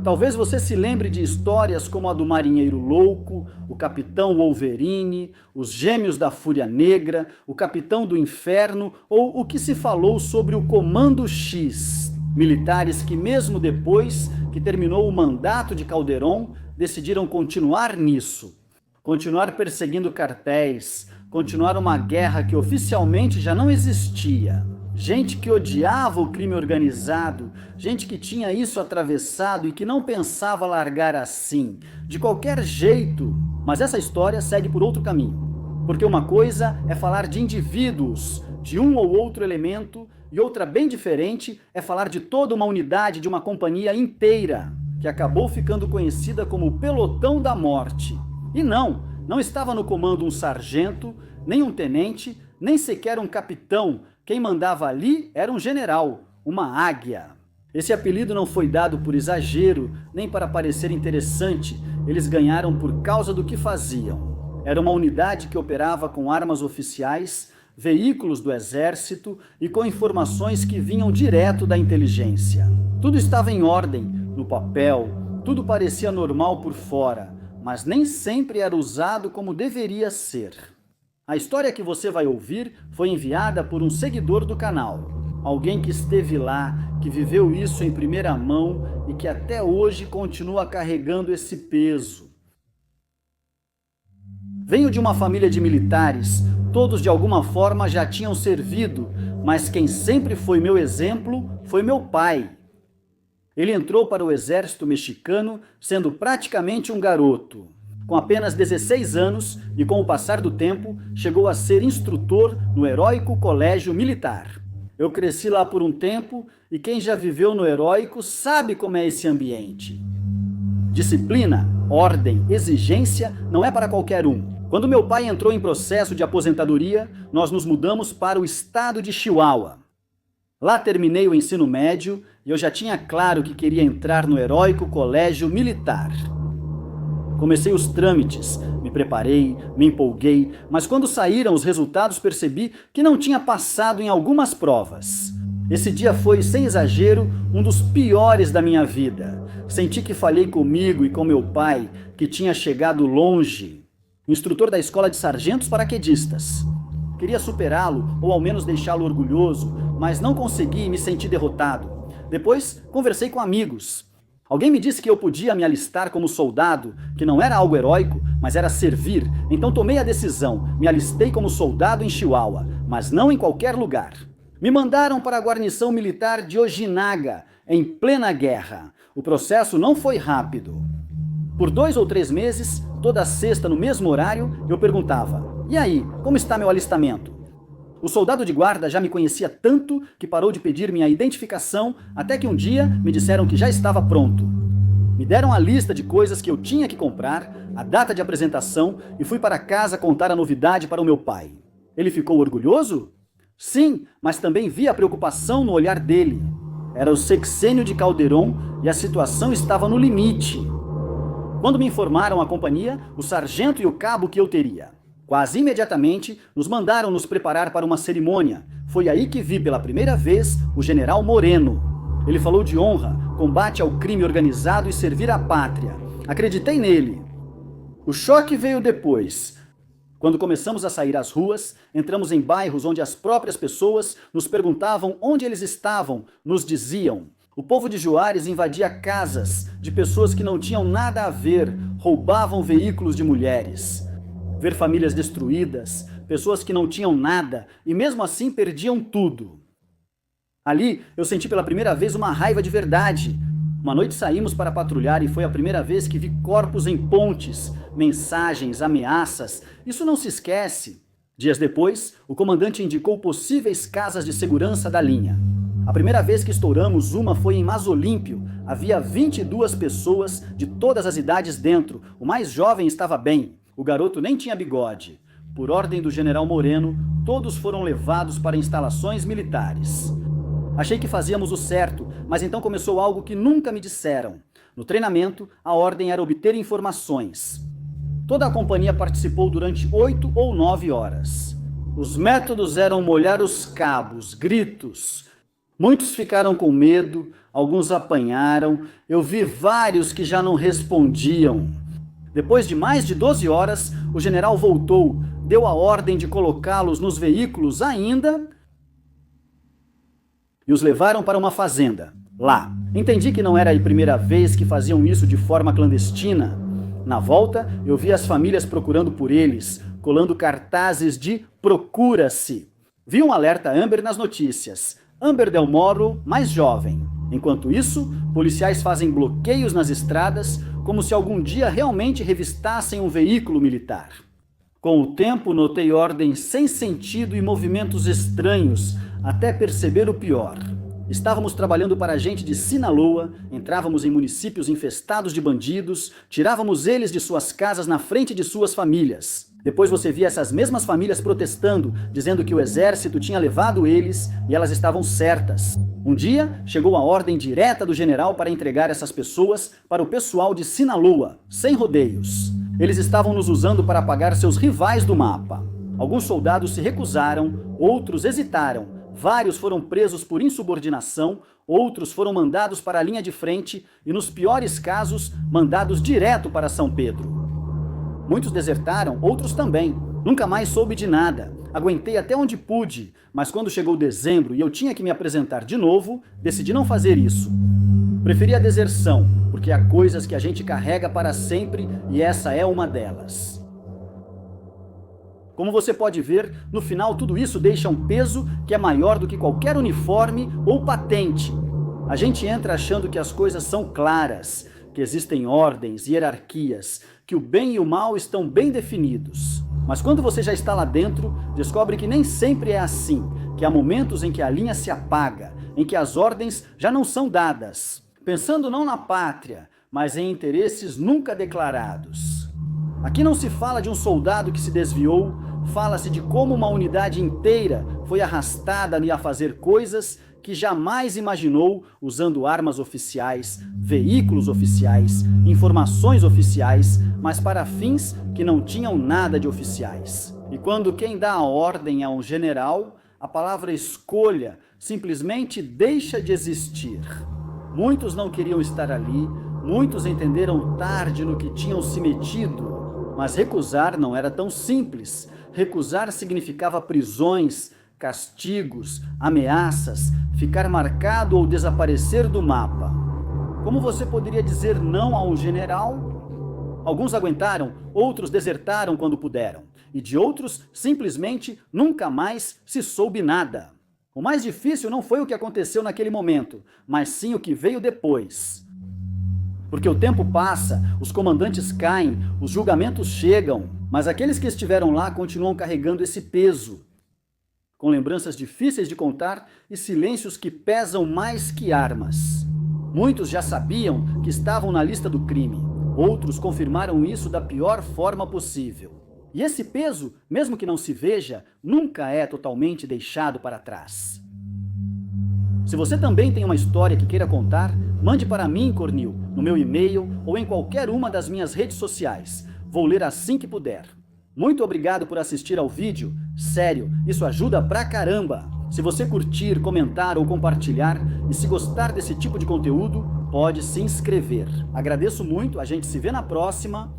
Talvez você se lembre de histórias como a do Marinheiro Louco, o Capitão Wolverine, os Gêmeos da Fúria Negra, o Capitão do Inferno ou o que se falou sobre o Comando X. Militares que mesmo depois que terminou o mandato de Calderón, decidiram continuar nisso. Continuar perseguindo cartéis, continuar uma guerra que oficialmente já não existia. Gente que odiava o crime organizado, gente que tinha isso atravessado e que não pensava largar assim, de qualquer jeito. Mas essa história segue por outro caminho. Porque uma coisa é falar de indivíduos, de um ou outro elemento, e outra bem diferente é falar de toda uma unidade, de uma companhia inteira, que acabou ficando conhecida como o Pelotão da Morte. E não estava no comando um sargento, nem um tenente, nem sequer um capitão. Quem mandava ali era um general, uma águia. Esse apelido não foi dado por exagero, nem para parecer interessante. Eles ganharam por causa do que faziam. Era uma unidade que operava com armas oficiais, veículos do exército e com informações que vinham direto da inteligência. Tudo estava em ordem, no papel, tudo parecia normal por fora, mas nem sempre era usado como deveria ser. A história que você vai ouvir foi enviada por um seguidor do canal. Alguém que esteve lá, que viveu isso em primeira mão e que até hoje continua carregando esse peso. Venho de uma família de militares, todos de alguma forma já tinham servido, mas quem sempre foi meu exemplo foi meu pai. Ele entrou para o exército mexicano sendo praticamente um garoto. Com apenas 16 anos e com o passar do tempo, chegou a ser instrutor no Heróico Colégio Militar. Eu cresci lá por um tempo e quem já viveu no Heróico sabe como é esse ambiente. Disciplina, ordem, exigência não é para qualquer um. Quando meu pai entrou em processo de aposentadoria, nós nos mudamos para o estado de Chihuahua. Lá terminei o ensino médio e eu já tinha claro que queria entrar no Heróico Colégio Militar. Comecei os trâmites, me preparei, me empolguei, mas quando saíram os resultados percebi que não tinha passado em algumas provas. Esse dia foi, sem exagero, um dos piores da minha vida. Senti que falhei comigo e com meu pai, que tinha chegado longe. Instrutor da escola de sargentos paraquedistas. Queria superá-lo, ou ao menos deixá-lo orgulhoso, mas não consegui e me senti derrotado. Depois, conversei com amigos. Alguém me disse que eu podia me alistar como soldado, que não era algo heróico, mas era servir. Então tomei a decisão, me alistei como soldado em Chihuahua, mas não em qualquer lugar. Me mandaram para a guarnição militar de Ojinaga, em plena guerra. O processo não foi rápido. Por 2 ou 3 meses, toda sexta no mesmo horário, eu perguntava: "E aí, como está meu alistamento?" O soldado de guarda já me conhecia tanto que parou de pedir minha identificação, até que um dia me disseram que já estava pronto. Me deram a lista de coisas que eu tinha que comprar, a data de apresentação e fui para casa contar a novidade para o meu pai. Ele ficou orgulhoso? Sim, mas também vi a preocupação no olhar dele. Era o sexênio de Calderón e a situação estava no limite. Quando me informaram a companhia, o sargento e o cabo que eu teria. Quase imediatamente, nos mandaram nos preparar para uma cerimônia. Foi aí que vi pela primeira vez o general Moreno. Ele falou de honra, combate ao crime organizado e servir à pátria. Acreditei nele. O choque veio depois. Quando começamos a sair às ruas, entramos em bairros onde as próprias pessoas nos perguntavam onde eles estavam, nos diziam. O povo de Juárez invadia casas de pessoas que não tinham nada a ver, roubavam veículos de mulheres. Ver famílias destruídas, pessoas que não tinham nada e mesmo assim perdiam tudo. Ali eu senti pela primeira vez uma raiva de verdade. Uma noite saímos para patrulhar e foi a primeira vez que vi corpos em pontes, mensagens, ameaças. Isso não se esquece. Dias depois, o comandante indicou possíveis casas de segurança da linha. A primeira vez que estouramos uma foi em Mazolímpio. Havia 22 pessoas de todas as idades dentro. O mais jovem estava bem. O garoto nem tinha bigode. Por ordem do general Moreno, todos foram levados para instalações militares. Achei que fazíamos o certo, mas então começou algo que nunca me disseram. No treinamento, a ordem era obter informações. Toda a companhia participou durante 8 ou 9 horas. Os métodos eram molhar os cabos, gritos. Muitos ficaram com medo, alguns apanharam, eu vi vários que já não respondiam. Depois de mais de 12 horas, o general voltou, deu a ordem de colocá-los nos veículos ainda e os levaram para uma fazenda. Lá, entendi que não era a primeira vez que faziam isso de forma clandestina. Na volta, eu vi as famílias procurando por eles, colando cartazes de "Procura-se". Vi um alerta Amber nas notícias. Amber Del Moro, mais jovem. Enquanto isso, policiais fazem bloqueios nas estradas, como se algum dia realmente revistassem um veículo militar. Com o tempo, notei ordens sem sentido e movimentos estranhos, até perceber o pior. Estávamos trabalhando para gente de Sinaloa, entrávamos em municípios infestados de bandidos, tirávamos eles de suas casas na frente de suas famílias. Depois você via essas mesmas famílias protestando, dizendo que o exército tinha levado eles e elas estavam certas. Um dia, chegou a ordem direta do general para entregar essas pessoas para o pessoal de Sinaloa, sem rodeios. Eles estavam nos usando para apagar seus rivais do mapa. Alguns soldados se recusaram, outros hesitaram. Vários foram presos por insubordinação, outros foram mandados para a linha de frente e, nos piores casos, mandados direto para São Pedro. Muitos desertaram, outros também. Nunca mais soube de nada. Aguentei até onde pude, mas quando chegou dezembro e eu tinha que me apresentar de novo, decidi não fazer isso. Preferi a deserção, porque há coisas que a gente carrega para sempre e essa é uma delas. Como você pode ver, no final tudo isso deixa um peso que é maior do que qualquer uniforme ou patente. A gente entra achando que as coisas são claras, que existem ordens, hierarquias, que o bem e o mal estão bem definidos. Mas quando você já está lá dentro, descobre que nem sempre é assim, que há momentos em que a linha se apaga, em que as ordens já não são dadas, pensando não na pátria, mas em interesses nunca declarados. Aqui não se fala de um soldado que se desviou, fala-se de como uma unidade inteira foi arrastada a fazer coisas que jamais imaginou, usando armas oficiais, veículos oficiais, informações oficiais, mas para fins que não tinham nada de oficiais. E quando quem dá a ordem é um general, a palavra escolha simplesmente deixa de existir. Muitos não queriam estar ali, muitos entenderam tarde no que tinham se metido. Mas recusar não era tão simples. Recusar significava prisões, castigos, ameaças, ficar marcado ou desaparecer do mapa. Como você poderia dizer não a um general? Alguns aguentaram, outros desertaram quando puderam. E de outros, simplesmente, nunca mais se soube nada. O mais difícil não foi o que aconteceu naquele momento, mas sim o que veio depois. Porque o tempo passa, os comandantes caem, os julgamentos chegam, mas aqueles que estiveram lá continuam carregando esse peso, com lembranças difíceis de contar e silêncios que pesam mais que armas. Muitos já sabiam que estavam na lista do crime, outros confirmaram isso da pior forma possível. E esse peso, mesmo que não se veja, nunca é totalmente deixado para trás. Se você também tem uma história que queira contar, mande para mim, Cornil, no meu e-mail ou em qualquer uma das minhas redes sociais. Vou ler assim que puder. Muito obrigado por assistir ao vídeo. Sério, isso ajuda pra caramba. Se você curtir, comentar ou compartilhar, e se gostar desse tipo de conteúdo, pode se inscrever. Agradeço muito, a gente se vê na próxima.